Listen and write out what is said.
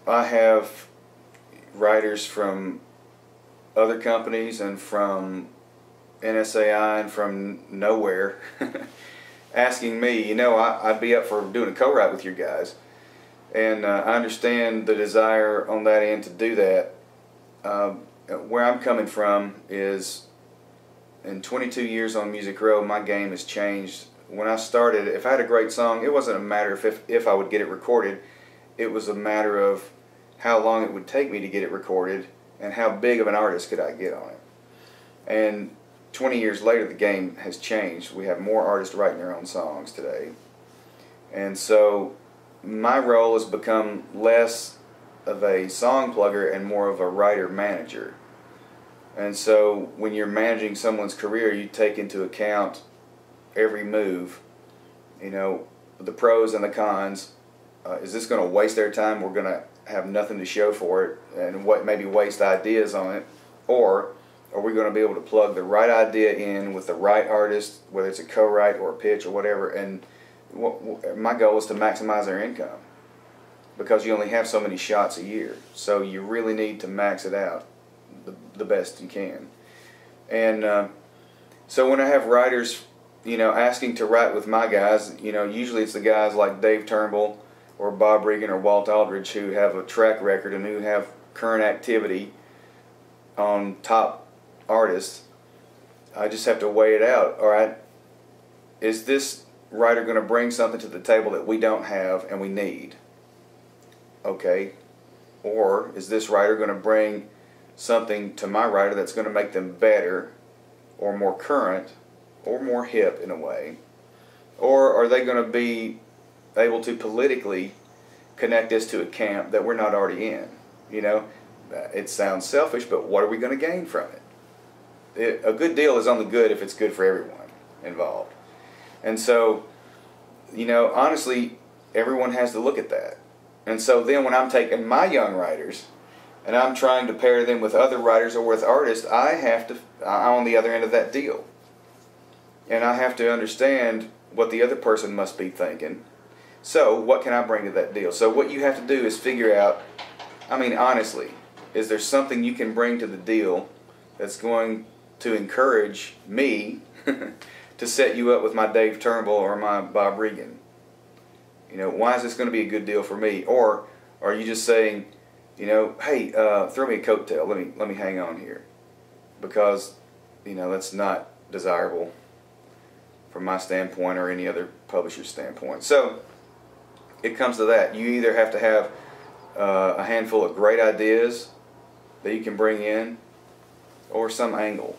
I have writers from other companies and from NSAI and from nowhere asking me, I'd be up for doing a co-write with your guys. And I understand the desire on that end to do that. Where I'm coming from is, in 22 years on Music Row, my game has changed. When I started, if I had a great song, it wasn't a matter of if I would get it recorded. It was a matter of how long it would take me to get it recorded and how big of an artist could I get on it. And 20 years later, the game has changed. We have more artists writing their own songs today. And so my role has become less of a song plugger and more of a writer-manager. And so when you're managing someone's career, you take into account every move, the pros and the cons. Is this going to waste their time? We're going to have nothing to show for it, and maybe waste ideas on it. Or are we going to be able to plug the right idea in with the right artist, whether it's a co-write or a pitch or whatever? And my goal is to maximize their income, because you only have so many shots a year. So you really need to max it out the best you can. And so when I have writers, asking to write with my guys, usually it's the guys like Dave Turnbull or Bob Regan or Walt Aldridge who have a track record and who have current activity on top artists. I just have to weigh it out. All right, is this writer going to bring something to the table that we don't have and we need? Okay. Or is this writer going to bring something to my writer that's going to make them better or more current or more hip in a way? Or are they going to be able to politically connect us to a camp that we're not already in? It sounds selfish, but what are we going to gain from it? A good deal is only good if it's good for everyone involved. And so, honestly, everyone has to look at that. And so then when I'm taking my young writers and I'm trying to pair them with other writers or with artists, I'm on the other end of that deal. And I have to understand what the other person must be thinking. So what can I bring to that deal? So what you have to do is figure out, honestly, is there something you can bring to the deal that's going to encourage me to set you up with my Dave Turnbull or my Bob Regan? Why is this going to be a good deal for me? Or are you just saying, hey, throw me a coattail, let me hang on here, because that's not desirable from my standpoint or any other publisher's standpoint. So it comes to that. You either have to have a handful of great ideas that you can bring in, or some angle.